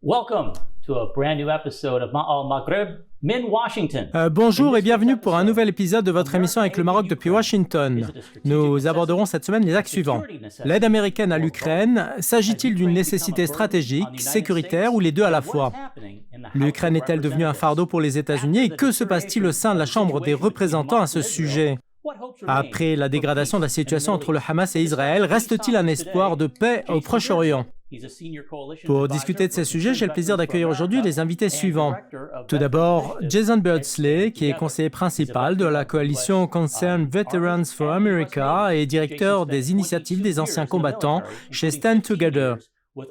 Welcome to a brand new episode of Ma'al Maghreb min Washington. Bonjour et bienvenue pour un nouvel épisode de votre émission avec le Maroc depuis Washington. Nous aborderons cette semaine les axes suivants. L'aide américaine à l'Ukraine, s'agit-il d'une nécessité stratégique, sécuritaire ou les deux à la fois? L'Ukraine est-elle devenue un fardeau pour les États-Unis et que se passe-t-il au sein de la Chambre des représentants à ce sujet? Après la dégradation de la situation entre le Hamas et Israël, reste-t-il un espoir de paix au Proche-Orient? Pour discuter de ces sujets, j'ai le plaisir d'accueillir aujourd'hui les invités suivants. Tout d'abord, Jason Beardsley, qui est conseiller principal de la coalition Concerned Veterans for America et directeur des initiatives des anciens combattants chez Stand Together.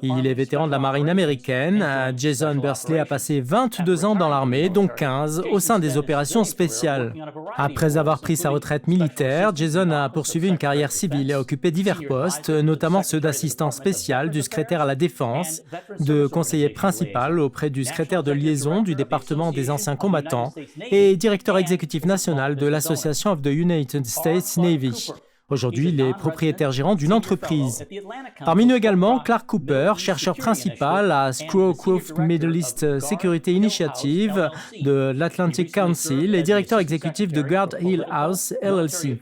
Il est vétéran de la marine américaine. Jason Beardsley a passé 22 ans dans l'armée, dont 15 au sein des opérations spéciales. Après avoir pris sa retraite militaire, Jason a poursuivi une carrière civile et a occupé divers postes, notamment ceux d'assistant spécial du secrétaire à la Défense, de conseiller principal auprès du secrétaire de liaison du département des anciens combattants et directeur exécutif national de l'Association of the United States Navy. Aujourd'hui, il est propriétaire gérant d'une entreprise. Parmi nous également, Clark Cooper, chercheur principal à Screwcroft Middle East Security Initiative de l'Atlantic Council et directeur exécutif de Guard Hill House LLC.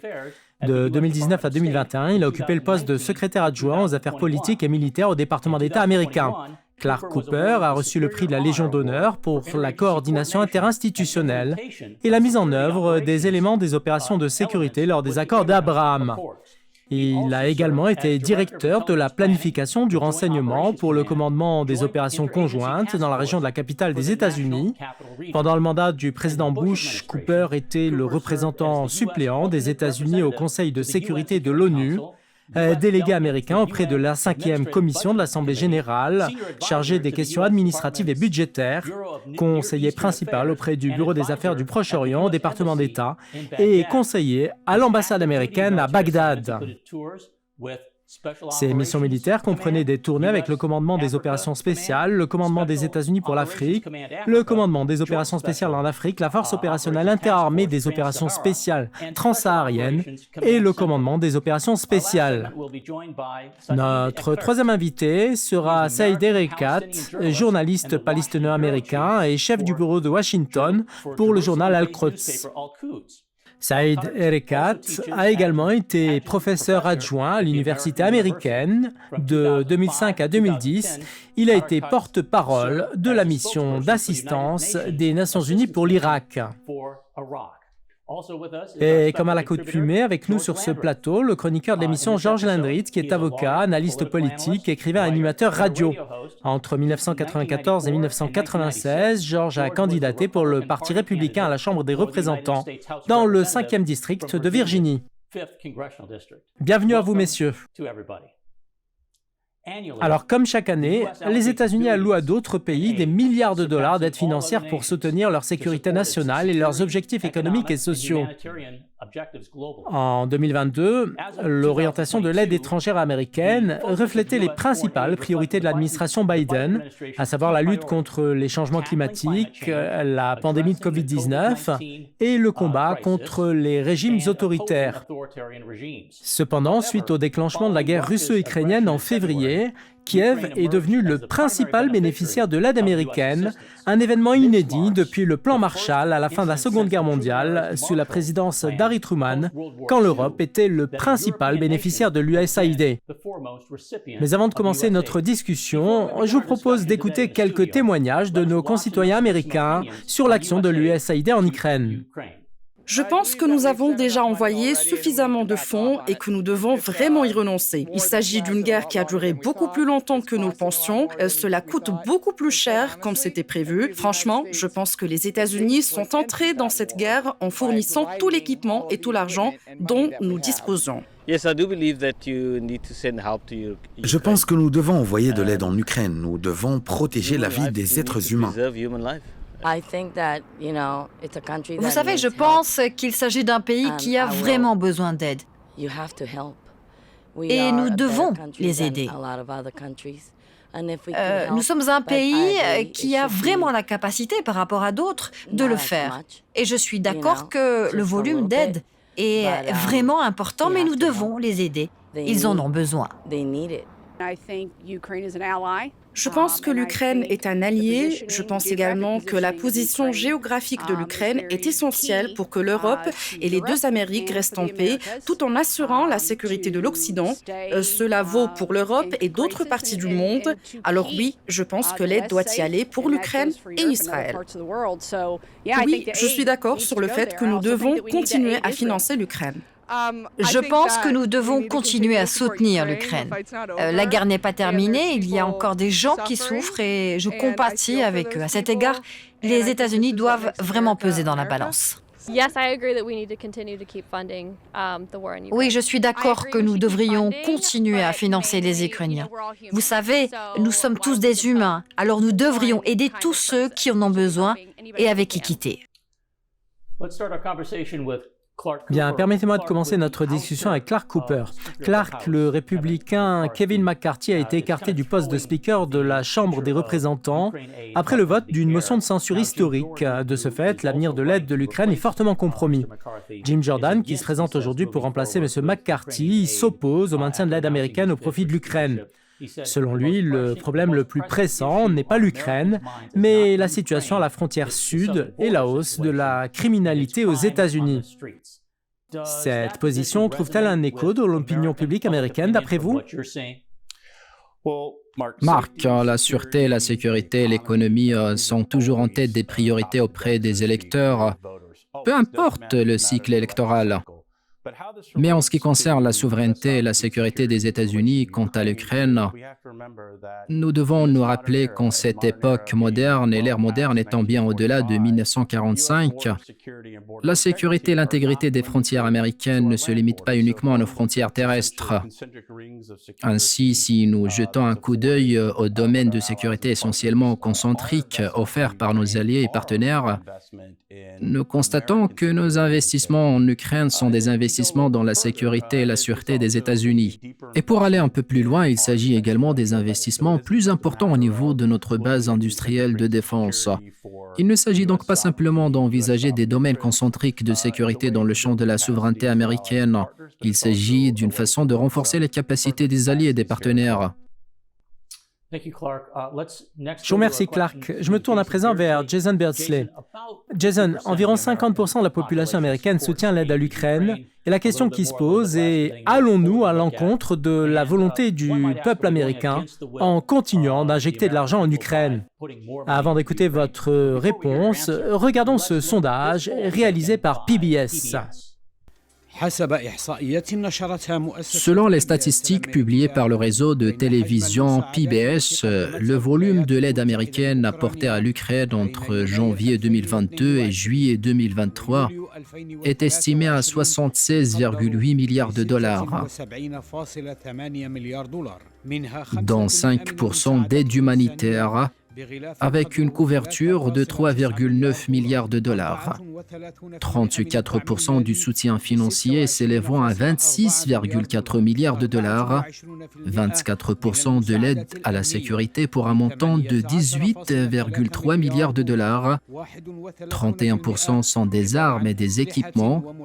De 2019 à 2021, il a occupé le poste de secrétaire adjoint aux affaires politiques et militaires au département d'État américain. Clark Cooper a reçu le prix de la Légion d'honneur pour la coordination interinstitutionnelle et la mise en œuvre des éléments des opérations de sécurité lors des accords d'Abraham. Il a également été directeur de la planification du renseignement pour le commandement des opérations conjointes dans la région de la capitale des États-Unis. Pendant le mandat du président Bush, Cooper était le représentant suppléant des États-Unis au Conseil de sécurité de l'ONU, délégué américain auprès de la 5e commission de l'Assemblée générale, chargé des questions administratives et budgétaires, conseiller principal auprès du Bureau des affaires du Proche-Orient au département d'État et conseiller à l'ambassade américaine à Bagdad. Ces missions militaires comprenaient des tournées avec le commandement des opérations spéciales, le commandement des États-Unis pour l'Afrique, le commandement des opérations spéciales en Afrique, la force opérationnelle interarmée des opérations spéciales transsahariennes et le commandement des opérations spéciales. Notre troisième invité sera Saïd Erekat, journaliste palestino-américain et chef du bureau de Washington pour le journal Al-Quds. Saïd Erekat a également été professeur adjoint à l'université américaine. De 2005 à 2010, il a été porte-parole de la mission d'assistance des Nations Unies pour l'Irak. Et comme à l'accoutumée, avec nous sur ce plateau, le chroniqueur de l'émission Georges Lindrit, qui est avocat, analyste politique, écrivain et animateur radio. Entre 1994 et 1996, Georges a candidaté pour le Parti républicain à la Chambre des représentants dans le 5e district de Virginie. Bienvenue à vous, messieurs. Alors, comme chaque année, les États-Unis allouent à d'autres pays des milliards de dollars d'aide financière pour soutenir leur sécurité nationale et leurs objectifs économiques et sociaux. En 2022, l'orientation de l'aide étrangère américaine reflétait les principales priorités de l'administration Biden, à savoir la lutte contre les changements climatiques, la pandémie de COVID-19 et le combat contre les régimes autoritaires. Cependant, suite au déclenchement de la guerre russo-ukrainienne en février, Kiev est devenu le principal bénéficiaire de l'aide américaine, un événement inédit depuis le plan Marshall à la fin de la Seconde Guerre mondiale sous la présidence d'Harry Truman, quand l'Europe était le principal bénéficiaire de l'USAID. Mais avant de commencer notre discussion, je vous propose d'écouter quelques témoignages de nos concitoyens américains sur l'action de l'USAID en Ukraine. Je pense que nous avons déjà envoyé suffisamment de fonds et que nous devons vraiment y renoncer. Il s'agit d'une guerre qui a duré beaucoup plus longtemps que nous le pensions. Cela coûte beaucoup plus cher comme c'était prévu. Franchement, je pense que les États-Unis sont entrés dans cette guerre en fournissant tout l'équipement et tout l'argent dont nous disposons. Je pense que nous devons envoyer de l'aide en Ukraine. Nous devons protéger la vie des êtres humains. Vous savez, je pense qu'il s'agit d'un pays qui a vraiment besoin d'aide. Et nous devons les aider. Nous sommes un pays qui a vraiment la capacité par rapport à d'autres de le faire. Et je suis d'accord que le volume d'aide est vraiment important, mais nous devons les aider. Ils en ont besoin. Je pense que l'Ukraine est un allié. Je pense également que la position géographique de l'Ukraine est essentielle pour que l'Europe et les deux Amériques restent en paix, tout en assurant la sécurité de l'Occident. Cela vaut pour l'Europe et d'autres parties du monde. Alors oui, je pense que l'aide doit y aller pour l'Ukraine et Israël. Oui, je suis d'accord sur le fait que nous devons continuer à financer l'Ukraine. Je pense que nous devons continuer à soutenir l'Ukraine. La guerre n'est pas terminée, il y a encore des gens qui souffrent et je compatis avec eux. À cet égard, les États-Unis doivent vraiment peser dans la balance. Oui, je suis d'accord que nous devrions continuer à financer les Ukrainiens. Vous savez, nous sommes tous des humains, alors nous devrions aider tous ceux qui en ont besoin et avec équité. Bien, permettez-moi de commencer notre discussion avec Clark Cooper. Clark, le républicain Kevin McCarthy a été écarté du poste de speaker de la Chambre des représentants après le vote d'une motion de censure historique. De ce fait, l'avenir de l'aide de l'Ukraine est fortement compromis. Jim Jordan, qui se présente aujourd'hui pour remplacer M. McCarthy, s'oppose au maintien de l'aide américaine au profit de l'Ukraine. Selon lui, le problème le plus pressant n'est pas l'Ukraine, mais la situation à la frontière sud et la hausse de la criminalité aux États-Unis. Cette position trouve-t-elle un écho dans l'opinion publique américaine, d'après vous? Marc, la sûreté, la sécurité et l'économie sont toujours en tête des priorités auprès des électeurs, peu importe le cycle électoral. Mais en ce qui concerne la souveraineté et la sécurité des États-Unis quant à l'Ukraine, nous devons nous rappeler qu'en cette époque moderne et l'ère moderne étant bien au-delà de 1945, la sécurité et l'intégrité des frontières américaines ne se limitent pas uniquement à nos frontières terrestres. Ainsi, si nous jetons un coup d'œil au domaine de sécurité essentiellement concentrique offert par nos alliés et partenaires, nous constatons que nos investissements en Ukraine sont des investissements dans la sécurité et la sûreté des États-Unis. Et pour aller un peu plus loin, il s'agit également des investissements plus importants au niveau de notre base industrielle de défense. Il ne s'agit donc pas simplement d'envisager des domaines concentriques de sécurité dans le champ de la souveraineté américaine. Il s'agit d'une façon de renforcer les capacités des alliés et des partenaires. Je vous remercie, Clark. Je me tourne à présent vers Jason Beardsley. Jason, environ 50% de la population américaine soutient l'aide à l'Ukraine. Et la question qui se pose est, allons-nous à l'encontre de la volonté du peuple américain en continuant d'injecter de l'argent en Ukraine? Avant d'écouter votre réponse, regardons ce sondage réalisé par PBS. Selon les statistiques publiées par le réseau de télévision PBS, le volume de l'aide américaine apportée à l'Ukraine entre janvier 2022 et juillet 2023 est estimé à 76,8 milliards de dollars, dont 5% d'aide humanitaire, avec une couverture de 3,9 milliards de dollars. 34% du soutien financier s'élevant à 26,4 milliards de dollars, 24% de l'aide à la sécurité pour un montant de 18,3 milliards de dollars, 31% sont des armes et des équipements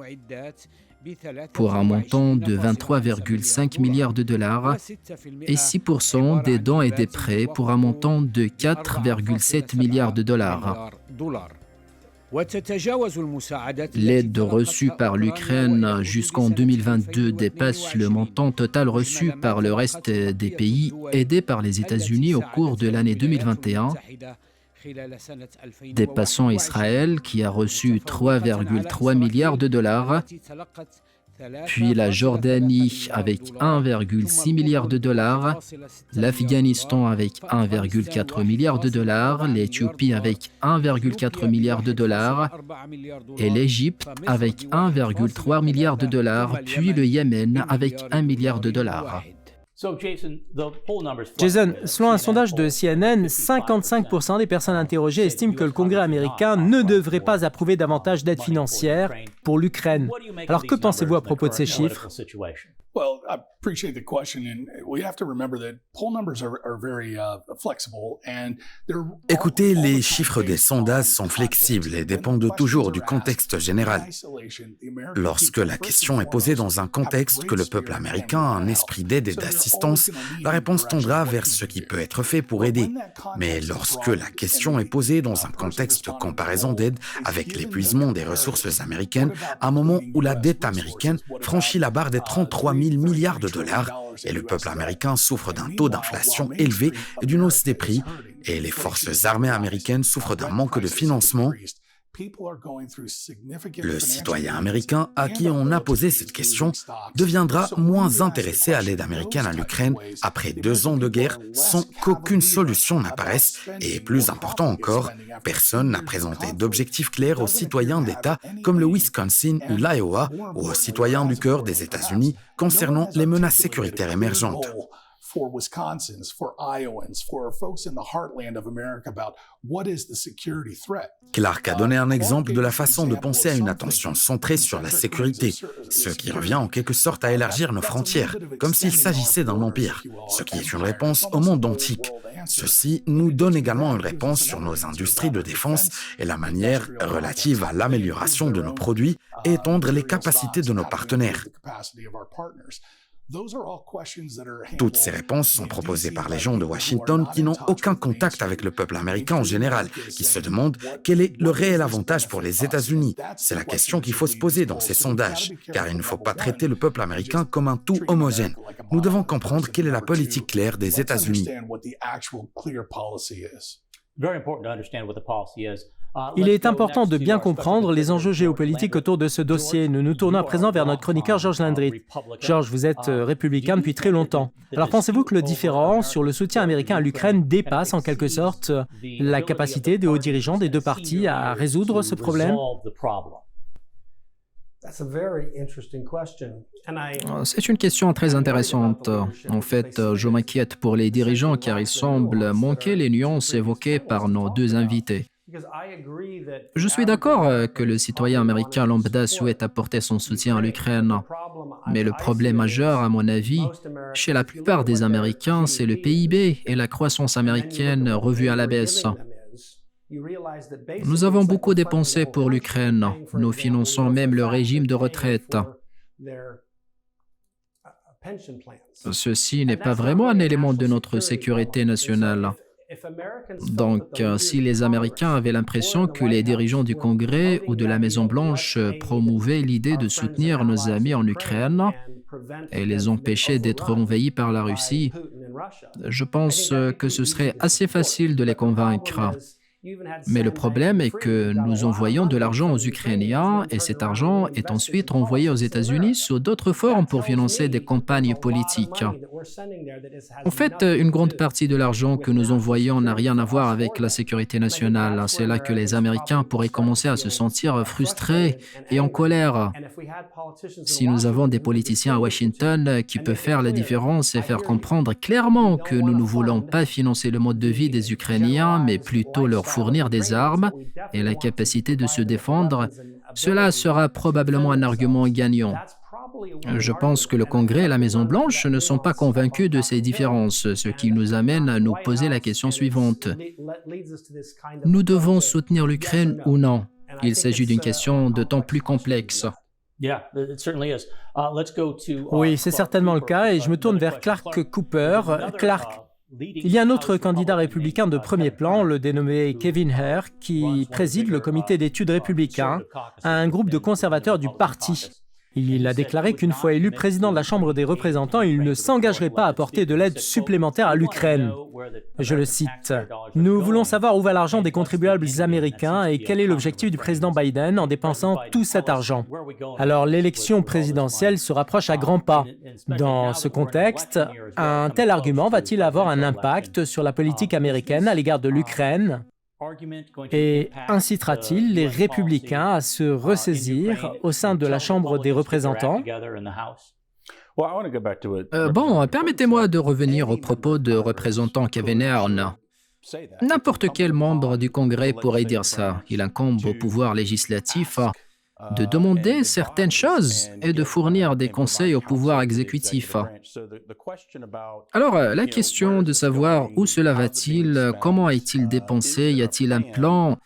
pour un montant de 23,5 milliards de dollars et 6% des dons et des prêts pour un montant de 4,7 milliards de dollars. L'aide reçue par l'Ukraine jusqu'en 2022 dépasse le montant total reçu par le reste des pays aidés par les États-Unis au cours de l'année 2021, dépassant Israël qui a reçu 3,3 milliards de dollars, puis la Jordanie avec 1,6 milliard de dollars, l'Afghanistan avec 1,4 milliard de dollars, l'Éthiopie avec 1,4 milliard de dollars et l'Égypte avec 1,3 milliard de dollars, puis le Yémen avec 1 milliard de dollars. Jason, selon un sondage de CNN, 55% des personnes interrogées estiment que le Congrès américain ne devrait pas approuver davantage d'aide financière pour l'Ukraine. Alors que pensez-vous à propos de ces chiffres? Écoutez, les chiffres des sondages sont flexibles et dépendent toujours du contexte général. Lorsque la question est posée dans un contexte que le peuple américain a un esprit d'aide et d'assistance, la réponse tendra vers ce qui peut être fait pour aider. Mais lorsque la question est posée dans un contexte de comparaison d'aide avec l'épuisement des ressources américaines, à un moment où la dette américaine franchit la barre des 33 000 milliards de dollars, et le peuple américain souffre d'un taux d'inflation élevé et d'une hausse des prix, et les forces armées américaines souffrent d'un manque de financement, le citoyen américain à qui on a posé cette question deviendra moins intéressé à l'aide américaine à l'Ukraine après 2 ans de guerre sans qu'aucune solution n'apparaisse. Et plus important encore, personne n'a présenté d'objectifs clairs aux citoyens d'États comme le Wisconsin ou l'Iowa ou aux citoyens du cœur des États-Unis concernant les menaces sécuritaires émergentes. For Wisconsins, for Iowans, for folks in the heartland of America about what is the security threat. Clark a donné un exemple de la façon de penser à une attention centrée sur la sécurité, ce qui revient en quelque sorte à élargir nos frontières, comme s'il s'agissait d'un empire, ce qui est une réponse au monde antique. Ceci nous donne également une réponse sur nos industries de défense et la manière relative à l'amélioration de nos produits et étendre les capacités de nos partenaires. Toutes ces réponses sont proposées par les gens de Washington qui n'ont aucun contact avec le peuple américain en général, qui se demandent quel est le réel avantage pour les États-Unis. C'est la question qu'il faut se poser dans ces sondages, car il ne faut pas traiter le peuple américain comme un tout homogène. Nous devons comprendre quelle est la politique claire des États-Unis. Il est important de bien comprendre les enjeux géopolitiques autour de ce dossier. Nous nous tournons à présent vers notre chroniqueur George Landry. George, vous êtes républicain depuis très longtemps. Alors pensez-vous que le différend sur le soutien américain à l'Ukraine dépasse en quelque sorte la capacité des hauts dirigeants des deux partis à résoudre ce problème ? C'est une question très intéressante. En fait, je m'inquiète pour les dirigeants car il semble manquer les nuances évoquées par nos 2 invités. Je suis d'accord que le citoyen américain lambda souhaite apporter son soutien à l'Ukraine, mais le problème majeur, à mon avis, chez la plupart des Américains, c'est le PIB et la croissance américaine revue à la baisse. Nous avons beaucoup dépensé pour l'Ukraine. Nous finançons même le régime de retraite. Ceci n'est pas vraiment un élément de notre sécurité nationale. Donc, si les Américains avaient l'impression que les dirigeants du Congrès ou de la Maison-Blanche promouvaient l'idée de soutenir nos amis en Ukraine et les empêchaient d'être envahis par la Russie, je pense que ce serait assez facile de les convaincre. Mais le problème est que nous envoyons de l'argent aux Ukrainiens et cet argent est ensuite renvoyé aux États-Unis sous d'autres formes pour financer des campagnes politiques. En fait, une grande partie de l'argent que nous envoyons n'a rien à voir avec la sécurité nationale. C'est là que les Américains pourraient commencer à se sentir frustrés et en colère. Si nous avons des politiciens à Washington qui peuvent faire la différence et faire comprendre clairement que nous ne voulons pas financer le mode de vie des Ukrainiens, mais plutôt leur fournir des armes et la capacité de se défendre, cela sera probablement un argument gagnant. Je pense que le Congrès et la Maison-Blanche ne sont pas convaincus de ces différences, ce qui nous amène à nous poser la question suivante. Nous devons soutenir l'Ukraine ou non? Il s'agit d'une question d'autant plus complexe. Oui, c'est certainement le cas et je me tourne vers Clark Cooper. Clark, il y a un autre candidat républicain de premier plan, le dénommé Kevin Hare, qui préside le comité d'études républicain, un groupe de conservateurs du parti. Il a déclaré qu'une fois élu président de la Chambre des représentants, il ne s'engagerait pas à apporter de l'aide supplémentaire à l'Ukraine. Je le cite. « Nous voulons savoir où va l'argent des contribuables américains et quel est l'objectif du président Biden en dépensant tout cet argent. Alors l'élection présidentielle se rapproche à grands pas. Dans ce contexte, un tel argument va-t-il avoir un impact sur la politique américaine à l'égard de l'Ukraine ? Et incitera-t-il les républicains à se ressaisir au sein de la Chambre des représentants ? Permettez-moi de revenir au propos de représentant Kevin Hare. N'importe quel membre du Congrès pourrait dire ça. Il incombe au pouvoir législatif de demander certaines choses et de fournir des conseils au pouvoir exécutif. Alors, la question de savoir où cela va-t-il, comment est-il dépensé, y a-t-il un plan,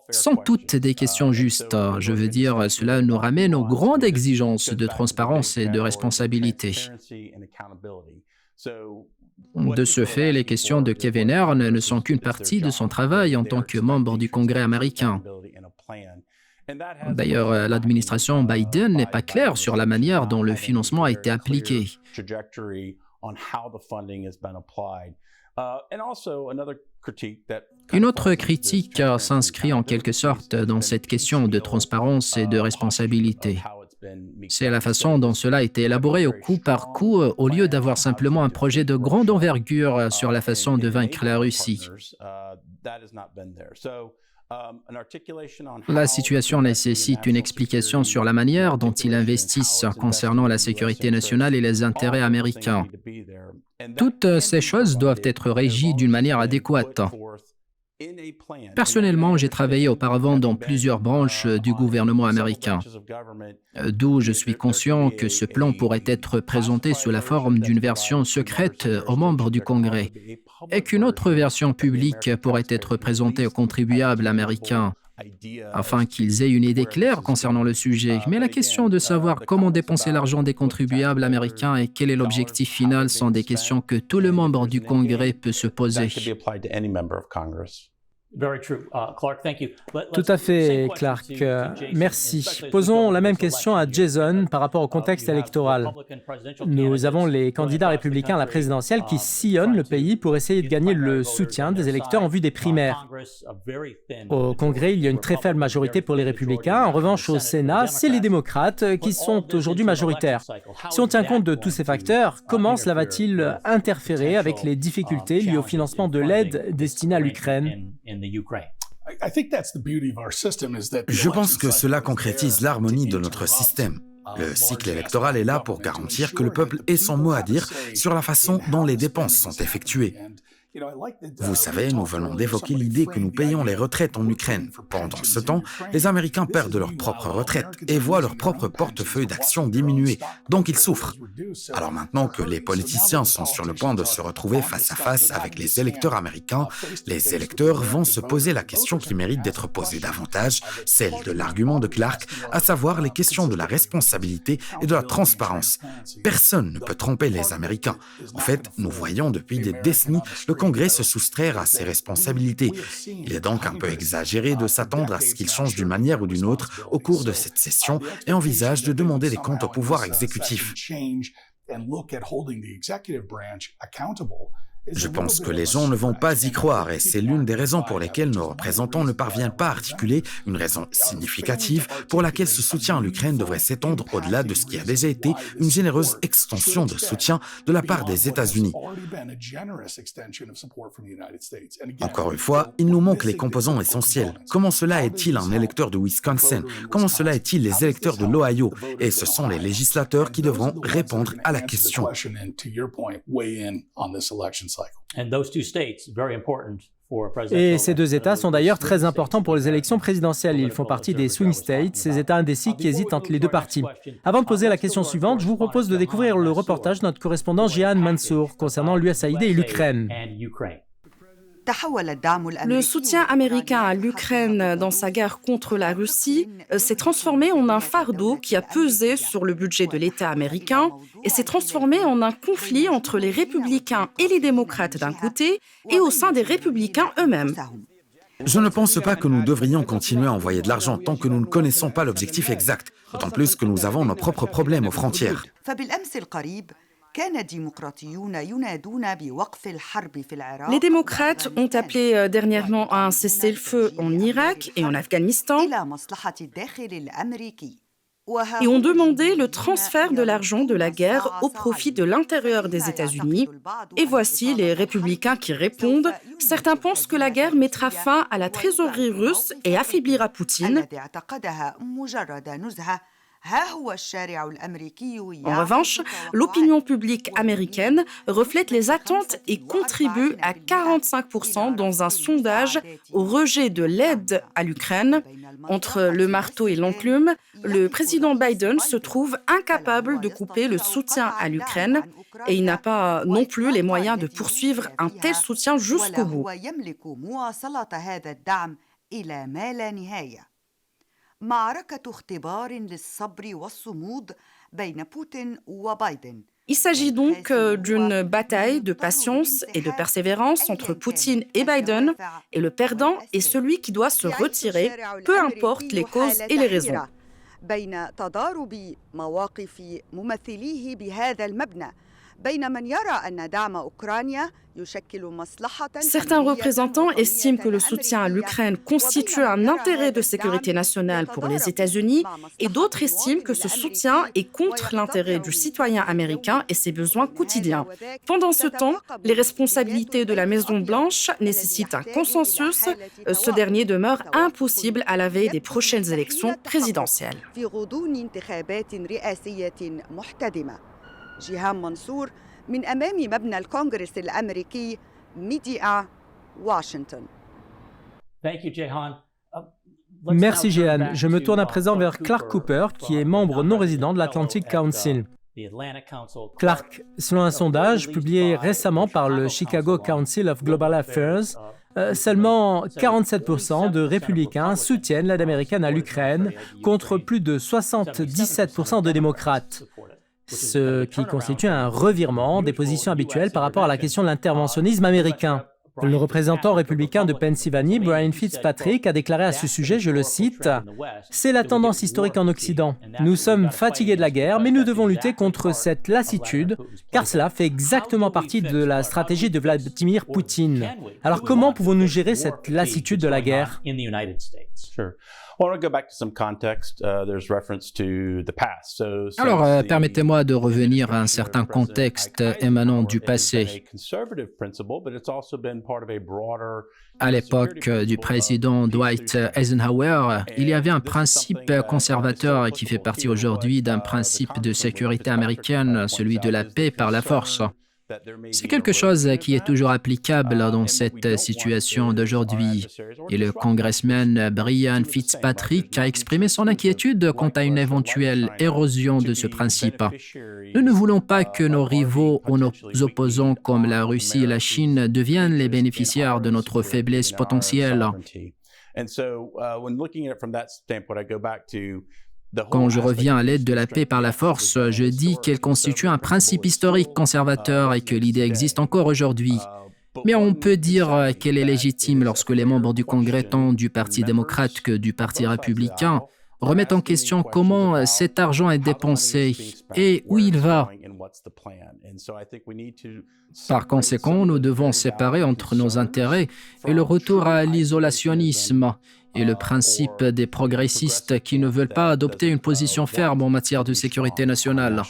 sont toutes des questions justes. Je veux dire, cela nous ramène aux grandes exigences de transparence et de responsabilité. De ce fait, les questions de Kevin Hern ne sont qu'une partie de son travail en tant que membre du Congrès américain. D'ailleurs, l'administration Biden n'est pas claire sur la manière dont le financement a été appliqué. Une autre critique s'inscrit en quelque sorte dans cette question de transparence et de responsabilité. C'est la façon dont cela a été élaboré au coup par coup, au lieu d'avoir simplement un projet de grande envergure sur la façon de vaincre la Russie. La situation nécessite une explication sur la manière dont ils investissent concernant la sécurité nationale et les intérêts américains. Toutes ces choses doivent être régies d'une manière adéquate. Personnellement, j'ai travaillé auparavant dans plusieurs branches du gouvernement américain, d'où je suis conscient que ce plan pourrait être présenté sous la forme d'une version secrète aux membres du Congrès et qu'une autre version publique pourrait être présentée aux contribuables américains afin qu'ils aient une idée claire concernant le sujet. Mais la question de savoir comment dépenser l'argent des contribuables américains et quel est l'objectif final sont des questions que tout le membre du Congrès peut se poser. Tout à fait, Clark. Merci. Posons la même question à Jason par rapport au contexte électoral. Nous avons les candidats républicains à la présidentielle qui sillonnent le pays pour essayer de gagner le soutien des électeurs en vue des primaires. Au Congrès, il y a une très faible majorité pour les républicains. En revanche, au Sénat, c'est les démocrates qui sont aujourd'hui majoritaires. Si on tient compte de tous ces facteurs, comment cela va-t-il interférer avec les difficultés liées au financement de l'aide destinée à l'Ukraine ? Je pense que cela concrétise l'harmonie de notre système. Le cycle électoral est là pour garantir que le peuple ait son mot à dire sur la façon dont les dépenses sont effectuées. Vous savez, nous venons d'évoquer l'idée que nous payons les retraites en Ukraine. Pendant ce temps, les Américains perdent leurs propres retraites et voient leur propre portefeuille d'actions diminuer, donc ils souffrent. Alors maintenant que les politiciens sont sur le point de se retrouver face à face avec les électeurs américains, les électeurs vont se poser la question qui mérite d'être posée davantage, celle de l'argument de Clark, à savoir les questions de la responsabilité et de la transparence. Personne ne peut tromper les Américains. En fait, nous voyons depuis des décennies le Congrès se soustraire à ses responsabilités. Il est donc un peu exagéré de s'attendre à ce qu'il change d'une manière ou d'une autre au cours de cette session et envisage de demander des comptes au pouvoir exécutif. Je pense que les gens ne vont pas y croire et c'est l'une des raisons pour lesquelles nos représentants ne parviennent pas à articuler une raison significative pour laquelle ce soutien à l'Ukraine devrait s'étendre au-delà de ce qui a déjà été une généreuse extension de soutien de la part des États-Unis. Encore une fois, il nous manque les composants essentiels. Comment cela est-il un électeur de Wisconsin? Comment cela est-il les électeurs de l'Ohio? Et ce sont les législateurs qui devront répondre à la question. Et ces deux États sont d'ailleurs très importants pour les élections présidentielles. Ils font partie des swing states, ces États indécis qui hésitent entre les deux partis. Avant de poser la question suivante, je vous propose de découvrir le reportage de notre correspondant Jihan Mansour concernant l'USAID et l'Ukraine. Le soutien américain à l'Ukraine dans sa guerre contre la Russie s'est transformé en un fardeau qui a pesé sur le budget de l'État américain et s'est transformé en un conflit entre les républicains et les démocrates d'un côté et au sein des républicains eux-mêmes. Je ne pense pas que nous devrions continuer à envoyer de l'argent tant que nous ne connaissons pas l'objectif exact, d'autant plus que nous avons nos propres problèmes aux frontières. Les démocrates ont appelé dernièrement à un cessez-le-feu en Irak et en Afghanistan et ont demandé le transfert de l'argent de la guerre au profit de l'intérieur des États-Unis. Et voici les républicains qui répondent. Certains pensent que la guerre mettra fin à la trésorerie russe et affaiblira Poutine. En revanche, l'opinion publique américaine reflète les attentes et contribue à 45% dans un sondage au rejet de l'aide à l'Ukraine. Entre le marteau et l'enclume, le président Biden se trouve incapable de couper le soutien à l'Ukraine et il n'a pas non plus les moyens de poursuivre un tel soutien jusqu'au bout. Il s'agit donc d'une bataille de patience et de persévérance entre Poutine et Biden, et le perdant est celui qui doit se retirer, peu importe les causes et les raisons. Certains représentants estiment que le soutien à l'Ukraine constitue un intérêt de sécurité nationale pour les États-Unis et d'autres estiment que ce soutien est contre l'intérêt du citoyen américain et ses besoins quotidiens. Pendant ce temps, les responsabilités de la Maison-Blanche nécessitent un consensus. Ce dernier demeure impossible à la veille des prochaines élections présidentielles. جيهان منصور من أمام مبنى الكونغرس الأمريكي ميديا واشنطن. Merci Jehan. Je me tourne à présent vers Clark Cooper, qui est membre non résident de l'Atlantic Council. Clark, selon un sondage publié récemment par le Chicago Council of Global Affairs, seulement 47% de républicains soutiennent l'aide américaine à l'Ukraine, contre plus de 77% de démocrates. Ce qui constitue un revirement des positions habituelles par rapport à la question de l'interventionnisme américain. Le représentant républicain de Pennsylvanie, Brian Fitzpatrick, a déclaré à ce sujet, je le cite, « C'est la tendance historique en Occident. Nous sommes fatigués de la guerre, mais nous devons lutter contre cette lassitude, car cela fait exactement partie de la stratégie de Vladimir Poutine. Alors comment pouvons-nous gérer cette lassitude de la guerre ?» Alors, permettez-moi de revenir à un certain contexte émanant du passé. À l'époque du président Dwight Eisenhower, il y avait un principe conservateur qui fait partie aujourd'hui d'un principe de sécurité américaine, celui de la paix par la force. C'est quelque chose qui est toujours applicable dans cette situation d'aujourd'hui. Et le congressman Brian Fitzpatrick a exprimé son inquiétude quant à une éventuelle érosion de ce principe. Nous ne voulons pas que nos rivaux ou nos opposants comme la Russie et la Chine deviennent les bénéficiaires de notre faiblesse potentielle. Quand je reviens à l'aide de la paix par la force, je dis qu'elle constitue un principe historique conservateur et que l'idée existe encore aujourd'hui. Mais on peut dire qu'elle est légitime lorsque les membres du Congrès, tant du Parti démocrate que du Parti républicain, remettent en question comment cet argent est dépensé et où il va. Par conséquent, nous devons séparer entre nos intérêts et le retour à l'isolationnisme et le principe des progressistes qui ne veulent pas adopter une position ferme en matière de sécurité nationale.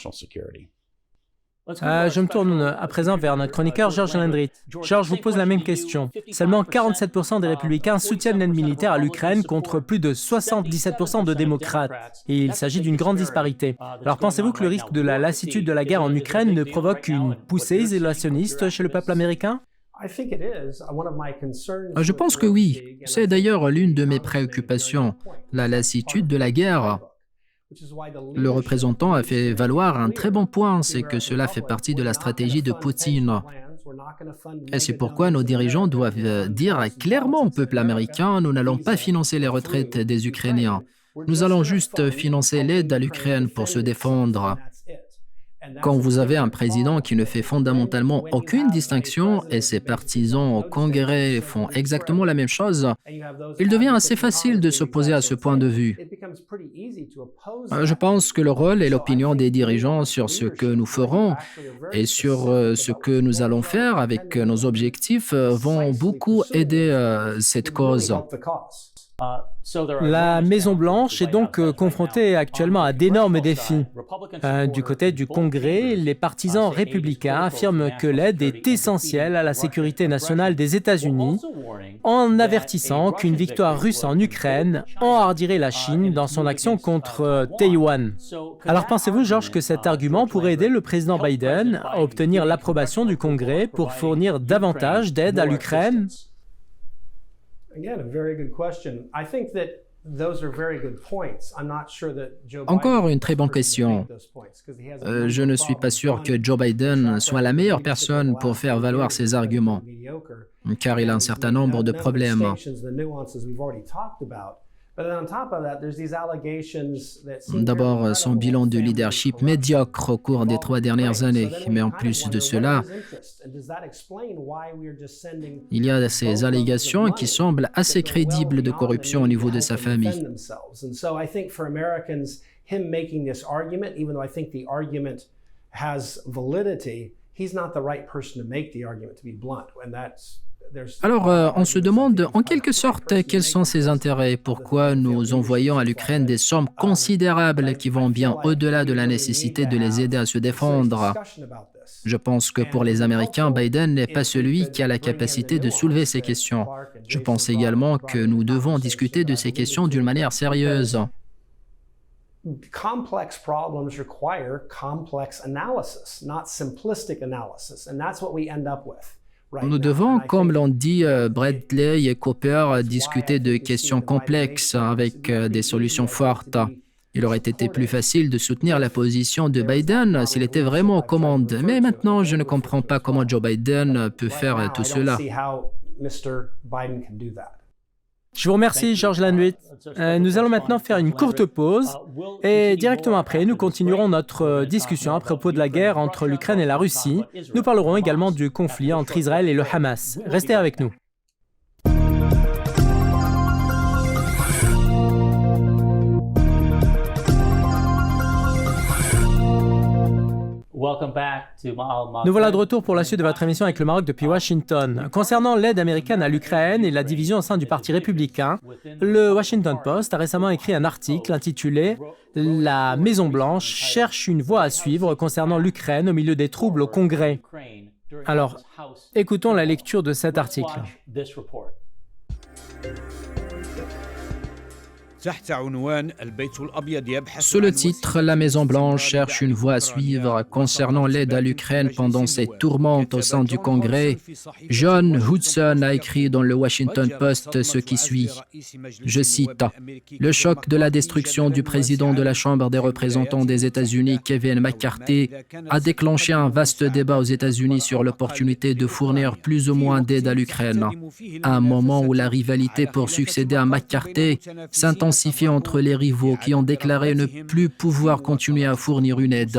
Je me tourne à présent vers notre chroniqueur George Landry. George vous pose la même question. Seulement 47% des républicains soutiennent l'aide militaire à l'Ukraine contre plus de 77% de démocrates. Et il s'agit d'une grande disparité. Alors pensez-vous que le risque de la lassitude de la guerre en Ukraine ne provoque une poussée isolationniste chez le peuple américain ? Je pense que oui. C'est d'ailleurs l'une de mes préoccupations, la lassitude de la guerre. Le représentant a fait valoir un très bon point, c'est que cela fait partie de la stratégie de Poutine. Et c'est pourquoi nos dirigeants doivent dire clairement au peuple américain, nous n'allons pas financer les retraites des Ukrainiens. Nous allons juste financer l'aide à l'Ukraine pour se défendre. Quand vous avez un président qui ne fait fondamentalement aucune distinction et ses partisans au Congrès font exactement la même chose, il devient assez facile de s'opposer à ce point de vue. Je pense que le rôle et l'opinion des dirigeants sur ce que nous ferons et sur ce que nous allons faire avec nos objectifs vont beaucoup aider cette cause. La Maison-Blanche est donc confrontée actuellement à d'énormes défis. Du côté du Congrès, les partisans républicains affirment que l'aide est essentielle à la sécurité nationale des États-Unis, en avertissant qu'une victoire russe en Ukraine enhardirait la Chine dans son action contre Taïwan. Alors pensez-vous, Georges, que cet argument pourrait aider le président Biden à obtenir l'approbation du Congrès pour fournir davantage d'aide à l'Ukraine? Encore une très bonne question. Je ne suis pas sûr que Joe Biden soit la meilleure personne pour faire valoir ses arguments, car il a un certain nombre de problèmes. D'abord, son bilan de leadership médiocre au cours des 3 dernières années, mais en plus de cela, il y a ces allégations qui semblent assez crédibles de corruption au niveau de sa famille. Alors, on se demande en quelque sorte quels sont ses intérêts, pourquoi nous envoyons à l'Ukraine des sommes considérables qui vont bien au-delà de la nécessité de les aider à se défendre. Je pense que pour les Américains, Biden n'est pas celui qui a la capacité de soulever ces questions. Je pense également que nous devons discuter de ces questions d'une manière sérieuse. Complex problems require complex analysis, not simplistic analysis, and that's what we end up with. Nous devons, comme l'ont dit Bradley et Cooper, discuter de questions complexes avec des solutions fortes. Il aurait été plus facile de soutenir la position de Biden s'il était vraiment aux commandes. Mais maintenant, je ne comprends pas comment Joe Biden peut faire tout cela. Je vous remercie, Georges Lanhuit. Nous allons maintenant faire une courte pause et directement après, nous continuerons notre discussion à propos de la guerre entre l'Ukraine et la Russie. Nous parlerons également du conflit entre Israël et le Hamas. Restez avec nous. Nous voilà de retour pour la suite de votre émission avec le Maroc depuis Washington. Concernant l'aide américaine à l'Ukraine et la division au sein du Parti républicain, le Washington Post a récemment écrit un article intitulé « La Maison-Blanche cherche une voie à suivre concernant l'Ukraine au milieu des troubles au Congrès ». Alors, écoutons la lecture de cet article. Sous le titre « La Maison-Blanche cherche une voie à suivre concernant l'aide à l'Ukraine pendant ses tourmentes au sein du Congrès », John Hudson a écrit dans le Washington Post ce qui suit. Je cite « Le choc de la destruction du président de la Chambre des représentants des États-Unis, Kevin McCarthy, a déclenché un vaste débat aux États-Unis sur l'opportunité de fournir plus ou moins d'aide à l'Ukraine. À un moment où la rivalité pour succéder à McCarthy s'intensifie entre les rivaux qui ont déclaré ne plus pouvoir continuer à fournir une aide.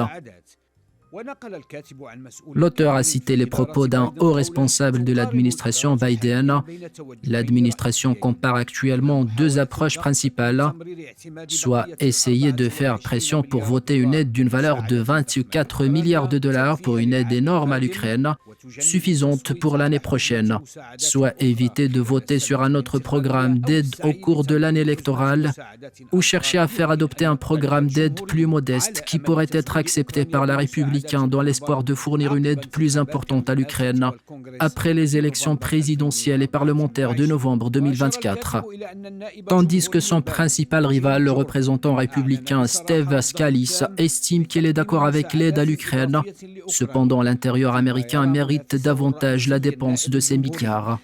L'auteur a cité les propos d'un haut responsable de l'administration Biden. L'administration compare actuellement 2 approches principales, soit essayer de faire pression pour voter une aide d'une valeur de 24 milliards de dollars pour une aide énorme à l'Ukraine, suffisante pour l'année prochaine, soit éviter de voter sur un autre programme d'aide au cours de l'année électorale, ou chercher à faire adopter un programme d'aide plus modeste qui pourrait être accepté par la République dans l'espoir de fournir une aide plus importante à l'Ukraine après les élections présidentielles et parlementaires de novembre 2024. Tandis que son principal rival, le représentant républicain Steve Scalise, estime qu'il est d'accord avec l'aide à l'Ukraine. Cependant, l'intérieur américain mérite davantage la dépense de ces milliards.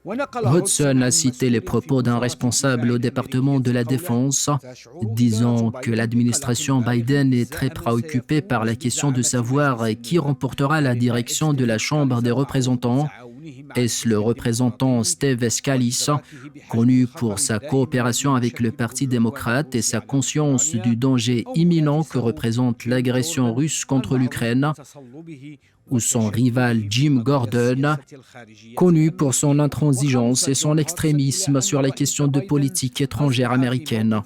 Hudson a cité les propos d'un responsable au département de la Défense, disant que l'administration Biden est très préoccupée par la question de savoir qui remportera la direction de la Chambre des représentants. Est-ce le représentant Steve Scalise, connu pour sa coopération avec le Parti démocrate et sa conscience du danger imminent que représente l'agression russe contre l'Ukraine, ou son rival Jim Gordon, connu pour son intransigeance et son extrémisme sur les questions de politique étrangère américaine.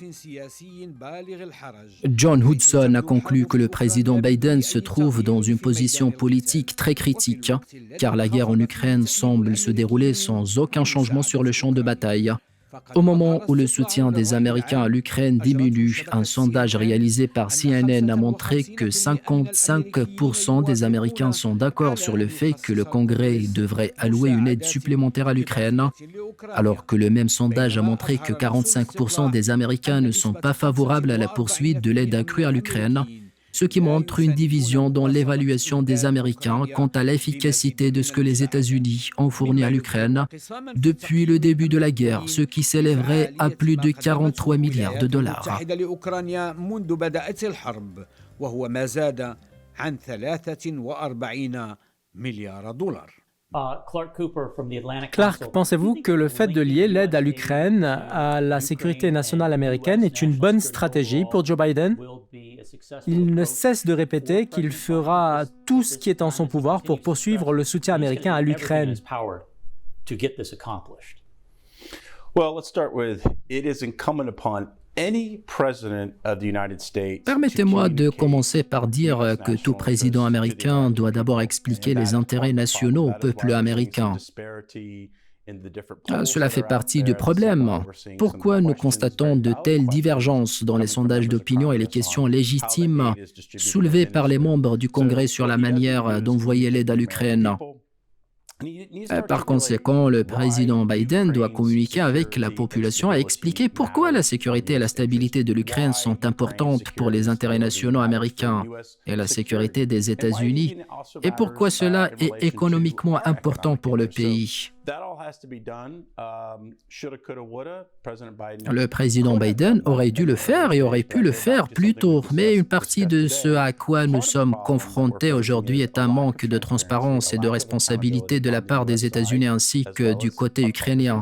John Hudson a conclu que le président Biden se trouve dans une position politique très critique, car la guerre en Ukraine semble se dérouler sans aucun changement sur le champ de bataille. Au moment où le soutien des Américains à l'Ukraine diminue, un sondage réalisé par CNN a montré que 55% des Américains sont d'accord sur le fait que le Congrès devrait allouer une aide supplémentaire à l'Ukraine, alors que le même sondage a montré que 45% des Américains ne sont pas favorables à la poursuite de l'aide accrue à l'Ukraine, ce qui montre une division dans l'évaluation des Américains quant à l'efficacité de ce que les États-Unis ont fourni à l'Ukraine depuis le début de la guerre, ce qui s'élèverait à plus de 43 milliards de dollars. Clark, pensez-vous que le fait de lier l'aide à l'Ukraine à la sécurité nationale américaine est une bonne stratégie pour Joe Biden? Il ne cesse de répéter qu'il fera tout ce qui est en son pouvoir pour poursuivre le soutien américain à l'Ukraine. Permettez-moi de commencer par dire que tout président américain doit d'abord expliquer les intérêts nationaux au peuple américain. Cela fait partie du problème. Pourquoi nous constatons de telles divergences dans les sondages d'opinion et les questions légitimes soulevées par les membres du Congrès sur la manière d'envoyer l'aide à l'Ukraine? Par conséquent, le président Biden doit communiquer avec la population et expliquer pourquoi la sécurité et la stabilité de l'Ukraine sont importantes pour les intérêts nationaux américains et la sécurité des États-Unis, et pourquoi cela est économiquement important pour le pays. Le président Biden aurait dû le faire et aurait pu le faire plus tôt, mais une partie de ce à quoi nous sommes confrontés aujourd'hui est un manque de transparence et de responsabilité de la part des États-Unis ainsi que du côté ukrainien.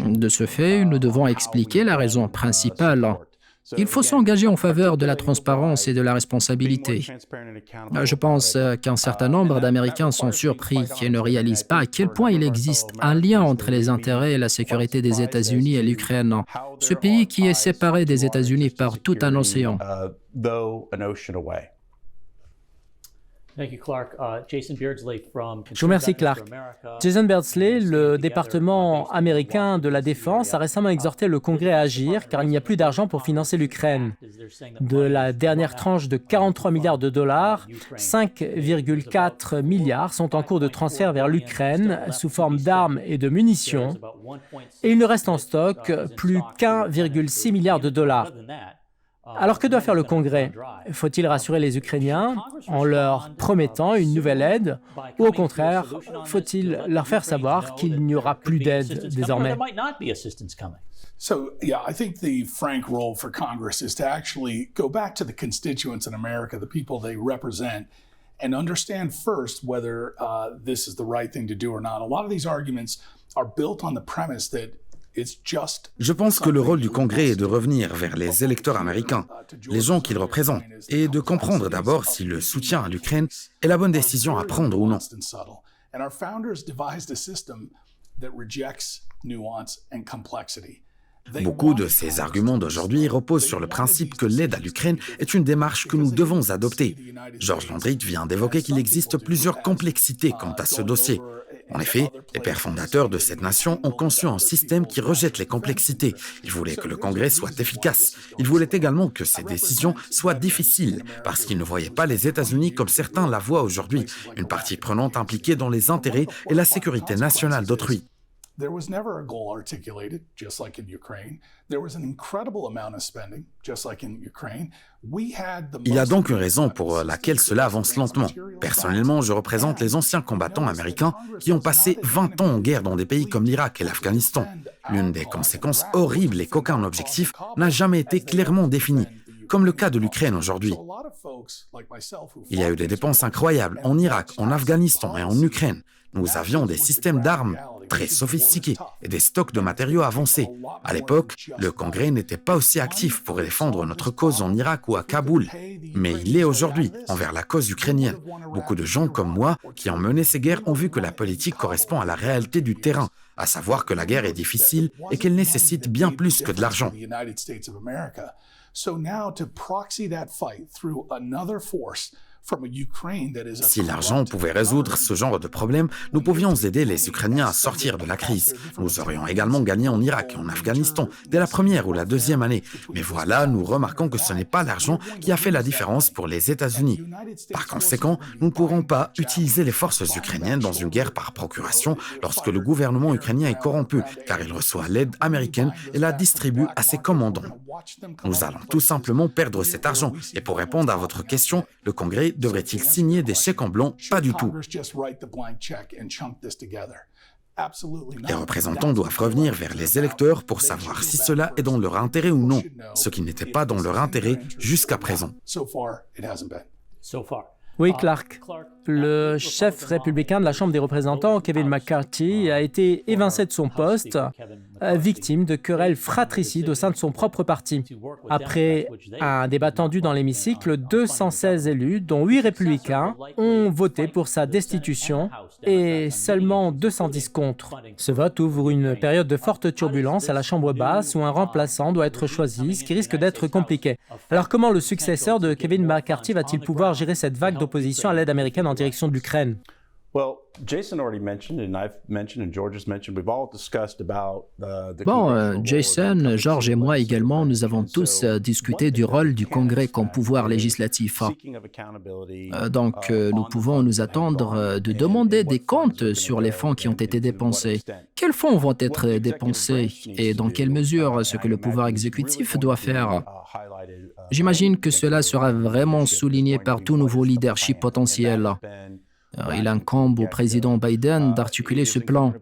De ce fait, nous devons expliquer la raison principale. Il faut s'engager en faveur de la transparence et de la responsabilité. Je pense qu'un certain nombre d'Américains sont surpris et ne réalisent pas à quel point il existe un lien entre les intérêts et la sécurité des États-Unis et l'Ukraine, ce pays qui est séparé des États-Unis par tout un océan. Je vous remercie, Clark. Jason Beardsley, le département américain de la Défense, a récemment exhorté le Congrès à agir car il n'y a plus d'argent pour financer l'Ukraine. De la dernière tranche de 43 milliards de dollars, 5,4 milliards sont en cours de transfert vers l'Ukraine sous forme d'armes et de munitions, et il ne reste en stock plus qu'1,6 milliard de dollars. Alors que doit faire le Congrès? Faut-il rassurer les Ukrainiens en leur promettant une nouvelle aide ou au contraire, faut-il leur faire savoir qu'il n'y aura plus d'aide désormais? So, yeah, I think the frank role for Congress is to actually go back to the constituents in America, the people they represent, and understand first whether this is the right thing to do or not. A lot of these arguments are built on the premise that je pense que le rôle du Congrès est de revenir vers les électeurs américains, les gens qu'ils représentent, et de comprendre d'abord si le soutien à l'Ukraine est la bonne décision à prendre ou non. Beaucoup de ces arguments d'aujourd'hui reposent sur le principe que l'aide à l'Ukraine est une démarche que nous devons adopter. George Landry vient d'évoquer qu'il existe plusieurs complexités quant à ce dossier. En effet, les pères fondateurs de cette nation ont conçu un système qui rejette les complexités. Ils voulaient que le Congrès soit efficace. Ils voulaient également que ces décisions soient difficiles, parce qu'ils ne voyaient pas les États-Unis comme certains la voient aujourd'hui, une partie prenante impliquée dans les intérêts et la sécurité nationale d'autrui. There was never a goal articulated, just like in Ukraine. There was an incredible amount of spending, just like in Ukraine. Il y a donc une raison pour laquelle cela avance lentement. Personnellement, je représente les anciens combattants américains qui ont passé 20 ans en guerre dans des pays comme l'Irak et l'Afghanistan. L'une des conséquences horribles est qu'aucun objectif n'a jamais été clairement défini. comme le cas de l'Ukraine aujourd'hui. Il y a eu des dépenses incroyables en Irak, en Afghanistan et en Ukraine. Nous avions des systèmes d'armes très sophistiqués et des stocks de matériaux avancés. À l'époque, le Congrès n'était pas aussi actif pour défendre notre cause en Irak ou à Kaboul. Mais il l'est aujourd'hui, envers la cause ukrainienne. Beaucoup de gens comme moi qui ont mené ces guerres ont vu que la politique correspond à la réalité du terrain, à savoir que la guerre est difficile et qu'elle nécessite bien plus que de l'argent. Si l'argent pouvait résoudre ce genre de problème, nous pouvions aider les Ukrainiens à sortir de la crise. Nous aurions également gagné en Irak et en Afghanistan dès la première ou la deuxième année. Mais voilà, nous remarquons que ce n'est pas l'argent qui a fait la différence pour les États-Unis. Par conséquent, nous ne pourrons pas utiliser les forces ukrainiennes dans une guerre par procuration lorsque le gouvernement ukrainien est corrompu, car il reçoit l'aide américaine et la distribue à ses commandants. Nous allons tout simplement perdre cet argent. Et pour répondre à votre question, le Congrès devrait-il signer des chèques en blanc? Pas du tout. Les représentants doivent revenir vers les électeurs pour savoir si cela est dans leur intérêt ou non, ce qui n'était pas dans leur intérêt jusqu'à présent. Oui, Clark. Le chef républicain de la Chambre des représentants, Kevin McCarthy, a été évincé de son poste, victime de querelles fratricides au sein de son propre parti. Après un débat tendu dans l'hémicycle, 216 élus, dont 8 républicains, ont voté pour sa destitution et seulement 210 contre. Ce vote ouvre une période de forte turbulence à la Chambre basse où un remplaçant doit être choisi, ce qui risque d'être compliqué. Alors comment le successeur de Kevin McCarthy va-t-il pouvoir gérer cette vague d'opposition à l'aide américaine en direction de l'Ukraine? Jason, George et moi également, nous avons tous discuté du rôle du Congrès comme pouvoir législatif. Donc, nous pouvons nous attendre de demander des comptes sur les fonds qui ont été dépensés. Quels fonds vont être dépensés et dans quelle mesure ce que le pouvoir exécutif doit faire? J'imagine que cela sera vraiment souligné par tout nouveau leadership potentiel. Il incombe au président Biden d'articuler ce plan.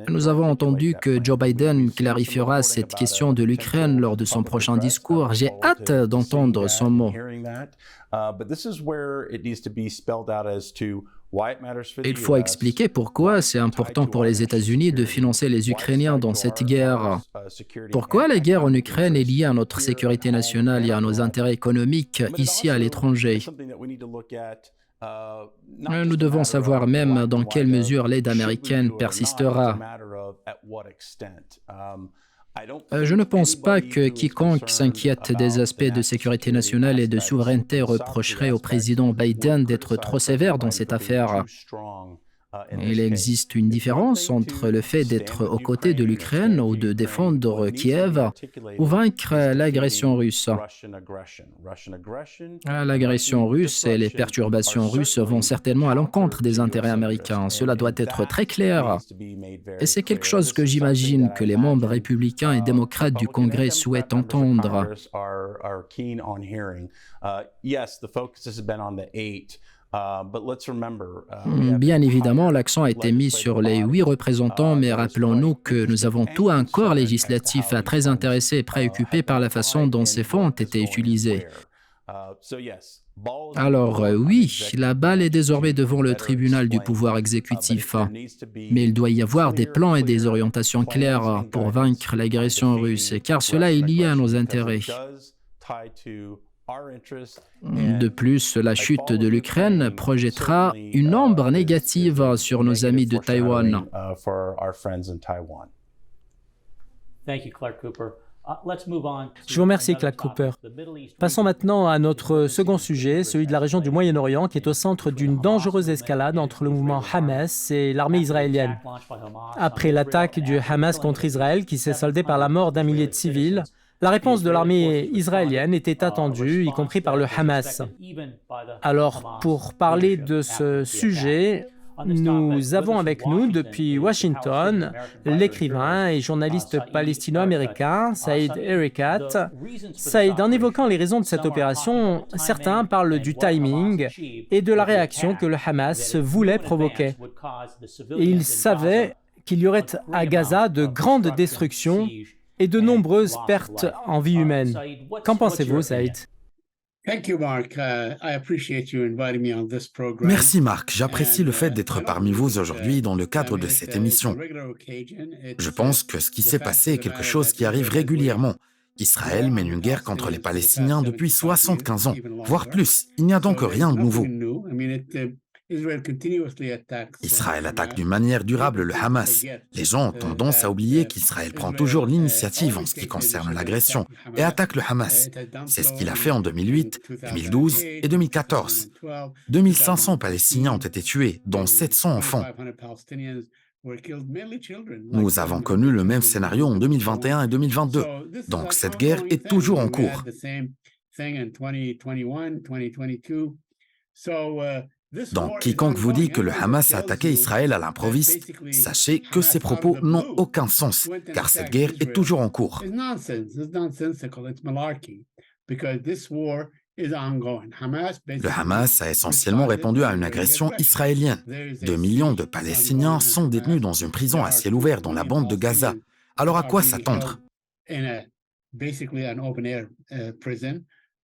Nous avons entendu que Joe Biden clarifiera cette question de l'Ukraine lors de son prochain discours. J'ai hâte d'entendre son mot. Il faut expliquer pourquoi c'est important pour les États-Unis de financer les Ukrainiens dans cette guerre. Pourquoi la guerre en Ukraine est liée à notre sécurité nationale et à nos intérêts économiques ici à l'étranger. Nous devons savoir même dans quelle mesure l'aide américaine persistera. Je ne pense pas que quiconque s'inquiète des aspects de sécurité nationale et de souveraineté reprocherait au président Biden d'être trop sévère dans cette affaire. Il existe une différence entre le fait d'être aux côtés de l'Ukraine ou de défendre Kiev ou vaincre l'agression russe. L'agression russe et les perturbations russes vont certainement à l'encontre des intérêts américains. Cela doit être très clair. Et c'est quelque chose que j'imagine que les membres républicains et démocrates du Congrès souhaitent entendre. Bien évidemment, l'accent a été mis sur les 8 représentants, mais rappelons-nous que nous avons tout un corps législatif très intéressé et préoccupé par la façon dont ces fonds ont été utilisés. Alors oui, la balle est désormais devant le tribunal du pouvoir exécutif, mais il doit y avoir des plans et des orientations claires pour vaincre l'agression russe, car cela est lié à nos intérêts. De plus, la chute de l'Ukraine projettera une ombre négative sur nos amis de Taïwan. Je vous remercie, Clark Cooper. Passons maintenant à notre second sujet, celui de la région du Moyen-Orient, qui est au centre d'une dangereuse escalade entre le mouvement Hamas et l'armée israélienne. Après l'attaque du Hamas contre Israël, qui s'est soldée par la mort d'un millier de civils, la réponse de l'armée israélienne était attendue, y compris par le Hamas. Alors, pour parler de ce sujet, nous avons avec nous, depuis Washington, l'écrivain et journaliste palestino-américain Saïd Erekat. Saïd, en évoquant les raisons de cette opération, certains parlent du timing et de la réaction que le Hamas voulait provoquer. Et ils savaient qu'il y aurait à Gaza de grandes destructions et de nombreuses pertes en vie humaine. Qu'en pensez-vous, Saïd? Merci Marc, j'apprécie le fait d'être parmi vous aujourd'hui dans le cadre de cette émission. Je pense que ce qui s'est passé est quelque chose qui arrive régulièrement. Israël mène une guerre contre les Palestiniens depuis 75 ans, voire plus. Il n'y a donc rien de nouveau. Israël attaque d'une manière durable le Hamas. Les gens ont tendance à oublier qu'Israël prend toujours l'initiative en ce qui concerne l'agression et attaque le Hamas. C'est ce qu'il a fait en 2008, 2012 et 2014. 2500 Palestiniens ont été tués, dont 700 enfants. Nous avons connu le même scénario en 2021 et 2022. Donc cette guerre est toujours en cours. Donc, quiconque vous dit que le Hamas a attaqué Israël à l'improviste, sachez que ces propos n'ont aucun sens, car cette guerre est toujours en cours. Le Hamas a essentiellement répondu à une agression israélienne. 2 millions de Palestiniens sont détenus dans une prison à ciel ouvert dans la bande de Gaza. Alors à quoi s'attendre ?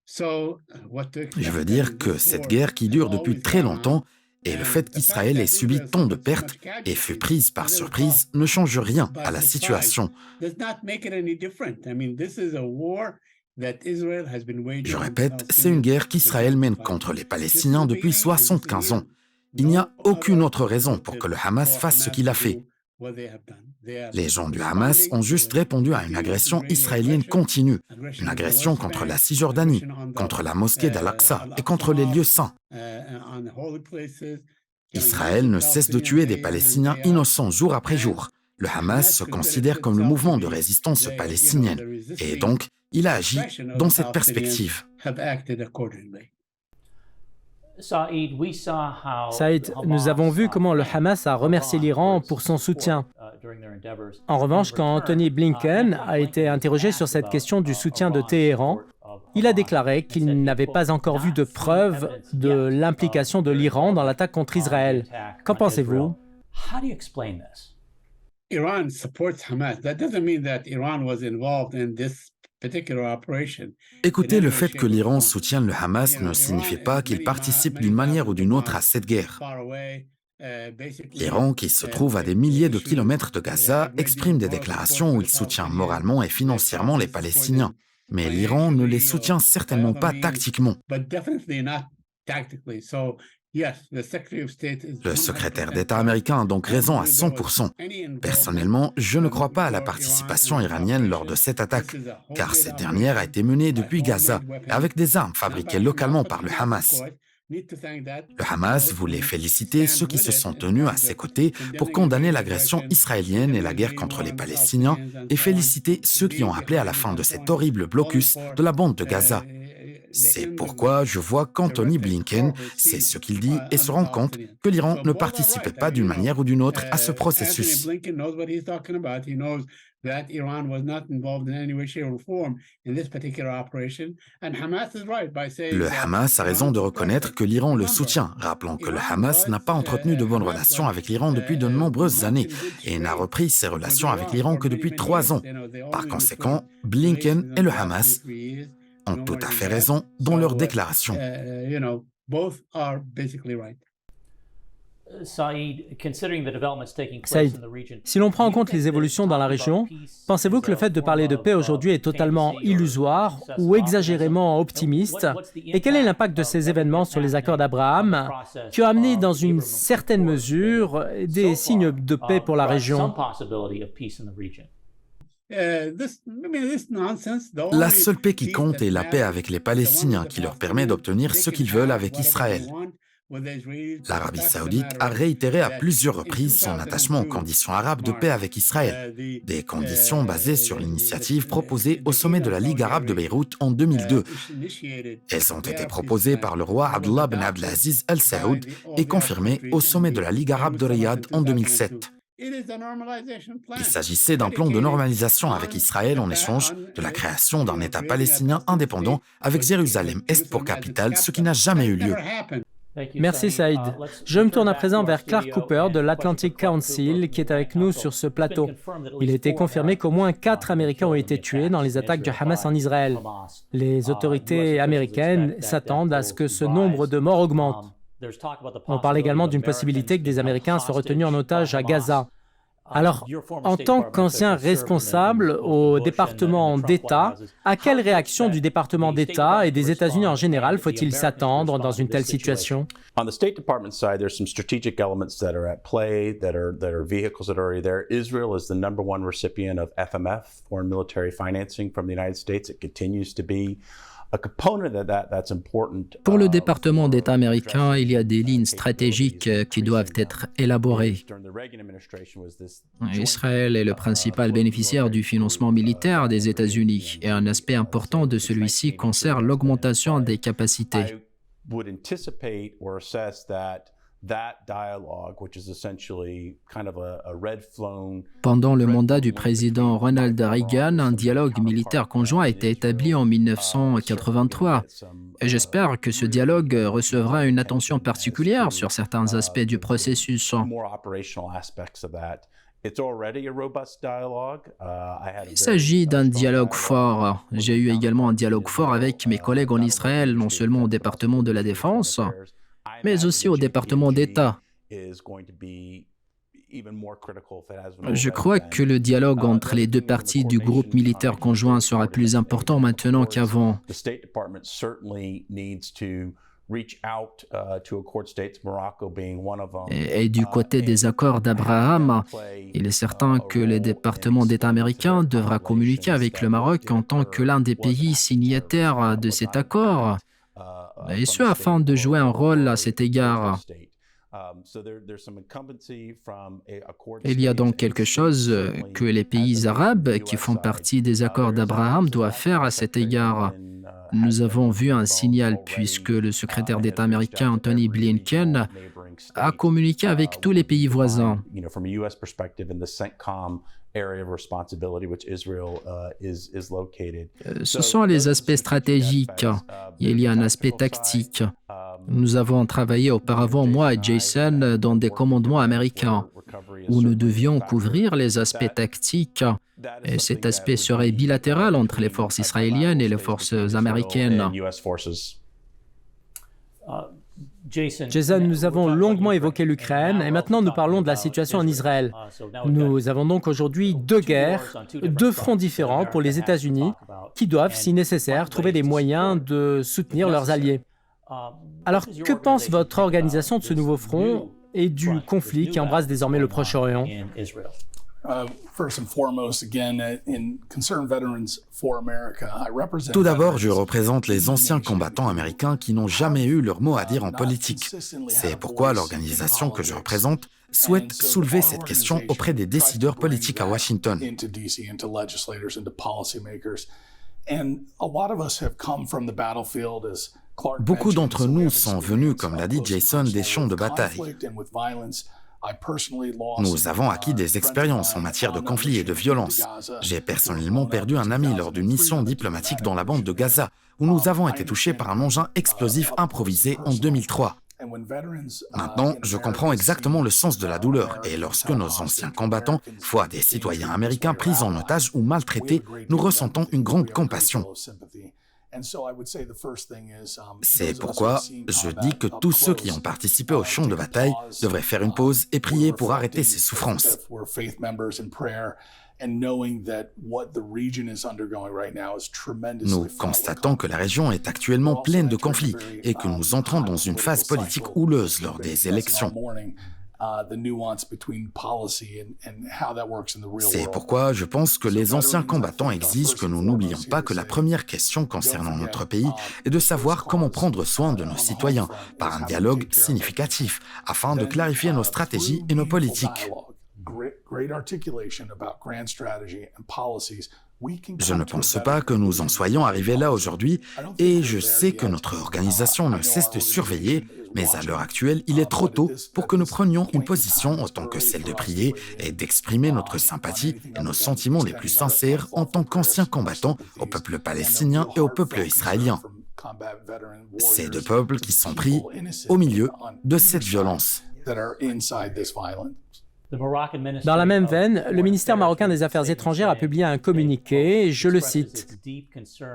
Je veux dire que cette guerre qui dure depuis très longtemps et le fait qu'Israël ait subi tant de pertes et fut prise par surprise ne change rien à la situation. Je répète, c'est une guerre qu'Israël mène contre les Palestiniens depuis 75 ans. Il n'y a aucune autre raison pour que le Hamas fasse ce qu'il a fait. Les gens du Hamas ont juste répondu à une agression israélienne continue, une agression contre la Cisjordanie, contre la mosquée d'Al-Aqsa et contre les lieux saints. Israël ne cesse de tuer des Palestiniens innocents jour après jour. Le Hamas se considère comme le mouvement de résistance palestinienne et donc il a agi dans cette perspective. Saïd, nous avons vu comment le Hamas a remercié l'Iran pour son soutien. En revanche, quand Anthony Blinken a été interrogé sur cette question du soutien de Téhéran, il a déclaré qu'il n'avait pas encore vu de preuves de l'implication de l'Iran dans l'attaque contre Israël. Qu'en pensez-vous? Iran supports Hamas. That doesn't mean that Iran was involved in this. Écoutez, le fait que l'Iran soutienne le Hamas ne signifie pas qu'il participe d'une manière ou d'une autre à cette guerre. L'Iran, qui se trouve à des milliers de kilomètres de Gaza, exprime des déclarations où il soutient moralement et financièrement les Palestiniens. Mais l'Iran ne les soutient certainement pas tactiquement. Le secrétaire d'État américain a donc raison à 100%. Personnellement, je ne crois pas à la participation iranienne lors de cette attaque, car cette dernière a été menée depuis Gaza, avec des armes fabriquées localement par le Hamas. Le Hamas voulait féliciter ceux qui se sont tenus à ses côtés pour condamner l'agression israélienne et la guerre contre les Palestiniens, et féliciter ceux qui ont appelé à la fin de cet horrible blocus de la bande de Gaza. C'est pourquoi je vois qu'Anthony Blinken sait ce qu'il dit et se rend compte que l'Iran ne participait pas d'une manière ou d'une autre à ce processus. Le Hamas a raison de reconnaître que l'Iran le soutient, rappelant que le Hamas n'a pas entretenu de bonnes relations avec l'Iran depuis de nombreuses années et n'a repris ses relations avec l'Iran que depuis 3 ans. Par conséquent, Blinken et le Hamas ont tout à fait raison dans leur déclaration. Saïd, si l'on prend en compte les évolutions dans la région, pensez-vous que le fait de parler de paix aujourd'hui est totalement illusoire ou exagérément optimiste? Et quel est l'impact de ces événements sur les accords d'Abraham qui ont amené dans une certaine mesure des signes de paix pour la région? La seule paix qui compte est la paix avec les Palestiniens qui leur permet d'obtenir ce qu'ils veulent avec Israël. L'Arabie saoudite a réitéré à plusieurs reprises son attachement aux conditions arabes de paix avec Israël, des conditions basées sur l'initiative proposée au sommet de la Ligue arabe de Beyrouth en 2002. Elles ont été proposées par le roi Abdullah bin Abdelaziz Al Saoud et confirmées au sommet de la Ligue arabe de Riyad en 2007. Il s'agissait d'un plan de normalisation avec Israël en échange de la création d'un État palestinien indépendant avec Jérusalem-Est pour capitale, ce qui n'a jamais eu lieu. Merci Saïd. Je me tourne à présent vers Clark Cooper de l'Atlantic Council qui est avec nous sur ce plateau. Il a été confirmé qu'au moins 4 Américains ont été tués dans les attaques du Hamas en Israël. Les autorités américaines s'attendent à ce que ce nombre de morts augmente. On parle également d'une possibilité que des Américains soient retenus en otage à Gaza. Alors, en tant qu'ancien responsable au département d'État, à quelle réaction du département d'État et des États-Unis en général faut-il s'attendre dans une telle situation? On the State Department side, there's some strategic elements that are at play, that are vehicles that are already there. Israel is the number one recipient of FMF, foreign military financing from the United States. It continues to be a component of that's important. Pour le département d'État américain, il y a des lignes stratégiques qui doivent être élaborées. Israël est le principal bénéficiaire du financement militaire des États-Unis et un aspect important de celui-ci concerne l'augmentation des capacités. Pendant le mandat du président Ronald Reagan, un dialogue militaire conjoint a été établi en 1983. Et j'espère que ce dialogue recevra une attention particulière sur certains aspects du processus. Il s'agit d'un dialogue fort. J'ai eu également un dialogue fort avec mes collègues en Israël, non seulement au département de la Défense, mais aussi au département d'État. Je crois que le dialogue entre les deux parties du groupe militaire conjoint sera plus important maintenant qu'avant. Et du côté des accords d'Abraham, il est certain que le département d'État américain devra communiquer avec le Maroc en tant que l'un des pays signataires de cet accord, et ce afin de jouer un rôle à cet égard. Il y a donc quelque chose que les pays arabes qui font partie des accords d'Abraham doivent faire à cet égard. Nous avons vu un signal puisque le secrétaire d'État américain Anthony Blinken a communiqué avec tous les pays voisins. Ce sont les aspects stratégiques. Il y a un aspect tactique. Nous avons travaillé auparavant, moi et Jason, dans des commandements américains où nous devions couvrir les aspects tactiques. Et cet aspect serait bilatéral entre les forces israéliennes et les forces américaines. Jason, nous avons longuement évoqué l'Ukraine et maintenant nous parlons de la situation en Israël. Nous avons donc aujourd'hui 2 guerres, 2 fronts différents pour les États-Unis qui doivent, si nécessaire, trouver des moyens de soutenir leurs alliés. Alors, que pense votre organisation de ce nouveau front et du conflit qui embrasse désormais le Proche-Orient? Tout d'abord, je représente les anciens combattants américains qui n'ont jamais eu leur mot à dire en politique. C'est pourquoi l'organisation que je représente souhaite soulever cette question auprès des décideurs politiques à Washington. Beaucoup d'entre nous sont venus, comme l'a dit Jason, des champs de bataille. Nous avons acquis des expériences en matière de conflits et de violence. J'ai personnellement perdu un ami lors d'une mission diplomatique dans la bande de Gaza, où nous avons été touchés par un engin explosif improvisé en 2003. Maintenant, je comprends exactement le sens de la douleur, et lorsque nos anciens combattants voient des citoyens américains pris en otage ou maltraités, nous ressentons une grande compassion. C'est pourquoi je dis que tous ceux qui ont participé au champ de bataille devraient faire une pause et prier pour arrêter ces souffrances. Nous constatons que la région est actuellement pleine de conflits et que nous entrons dans une phase politique houleuse lors des élections. C'est pourquoi je pense que les anciens combattants exigent que nous n'oublions pas que la première question concernant notre pays est de savoir comment prendre soin de nos citoyens par un dialogue significatif afin de clarifier nos stratégies et nos politiques. Je ne pense pas que nous en soyons arrivés là aujourd'hui et je sais que notre organisation ne cesse de surveiller, mais à l'heure actuelle, il est trop tôt pour que nous prenions une position en tant que celle de prier et d'exprimer notre sympathie et nos sentiments les plus sincères en tant qu'anciens combattants au peuple palestinien et au peuple israélien. Ces deux peuples qui sont pris au milieu de cette violence. Dans la même veine, le ministère marocain des Affaires étrangères a publié un communiqué, je le cite.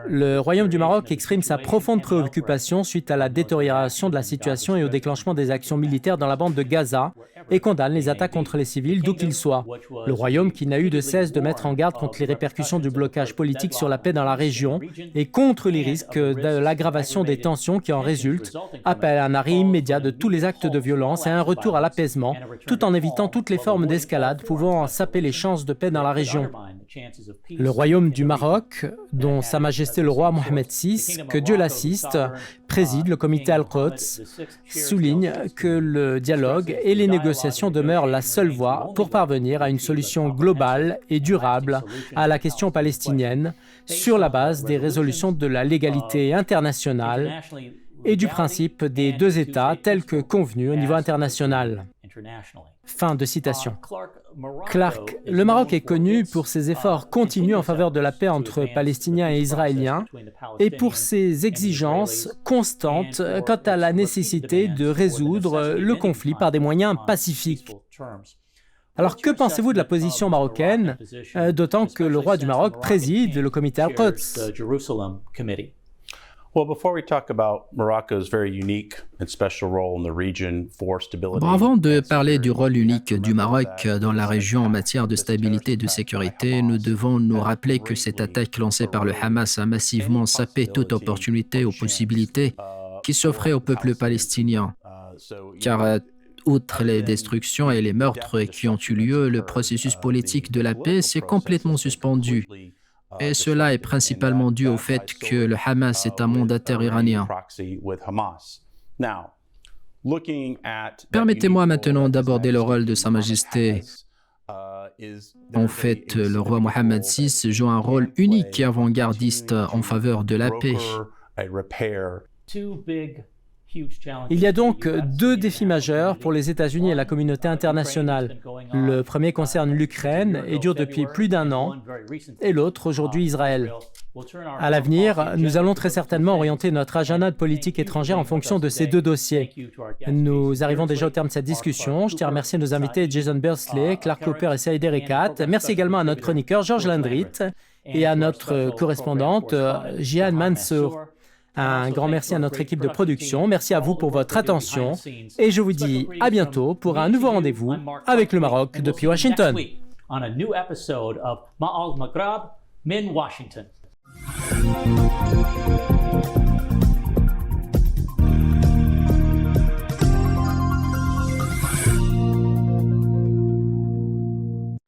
Le Royaume du Maroc exprime sa profonde préoccupation suite à la détérioration de la situation et au déclenchement des actions militaires dans la bande de Gaza et condamne les attaques contre les civils d'où qu'ils soient. Le Royaume, qui n'a eu de cesse de mettre en garde contre les répercussions du blocage politique sur la paix dans la région et contre les risques de l'aggravation des tensions qui en résultent, appelle à un arrêt immédiat de tous les actes de violence et à un retour à l'apaisement, tout en évitant toutes les formes d'escalade pouvant saper les chances de paix dans la région. Le Royaume du Maroc, dont Sa Majesté le roi Mohamed VI, que Dieu l'assiste, préside le comité Al-Quds, souligne que le dialogue et les négociations demeurent la seule voie pour parvenir à une solution globale et durable à la question palestinienne sur la base des résolutions de la légalité internationale et du principe des deux États tels que convenus au niveau international. Fin de citation. Clark, le Maroc est connu pour ses efforts continus en faveur de la paix entre Palestiniens et Israéliens et pour ses exigences constantes quant à la nécessité de résoudre le conflit par des moyens pacifiques. Alors que pensez-vous de la position marocaine, d'autant que le roi du Maroc préside le comité Al-Quds? Avant de parler du rôle unique du Maroc dans la région en matière de stabilité et de sécurité, nous devons nous rappeler que cette attaque lancée par le Hamas a massivement sapé toute opportunité ou possibilité qui s'offrait au peuple palestinien. Car outre les destructions et les meurtres qui ont eu lieu, le processus politique de la paix s'est complètement suspendu. Et cela est principalement dû au fait que le Hamas est un mandataire iranien. Permettez-moi maintenant d'aborder le rôle de Sa Majesté. En fait, le roi Mohamed VI joue un rôle unique et avant-gardiste en faveur de la paix. Il y a donc deux défis majeurs pour les États-Unis et la communauté internationale. Le premier concerne l'Ukraine et dure depuis plus d'un an, et l'autre aujourd'hui Israël. À l'avenir, nous allons très certainement orienter notre agenda de politique étrangère en fonction de ces deux dossiers. Nous arrivons déjà au terme de cette discussion. Je tiens à remercier nos invités Jason Bursley, Clark Cooper et Saïd Erekat. Merci également à notre chroniqueur Georges Landrit et à notre correspondante Jihan Mansour. Un grand merci à notre équipe de production. Merci à vous pour votre attention. Et je vous dis à bientôt pour un nouveau rendez-vous avec le Maroc depuis Washington. On a new episode of Ma'al Maghreb min Washington.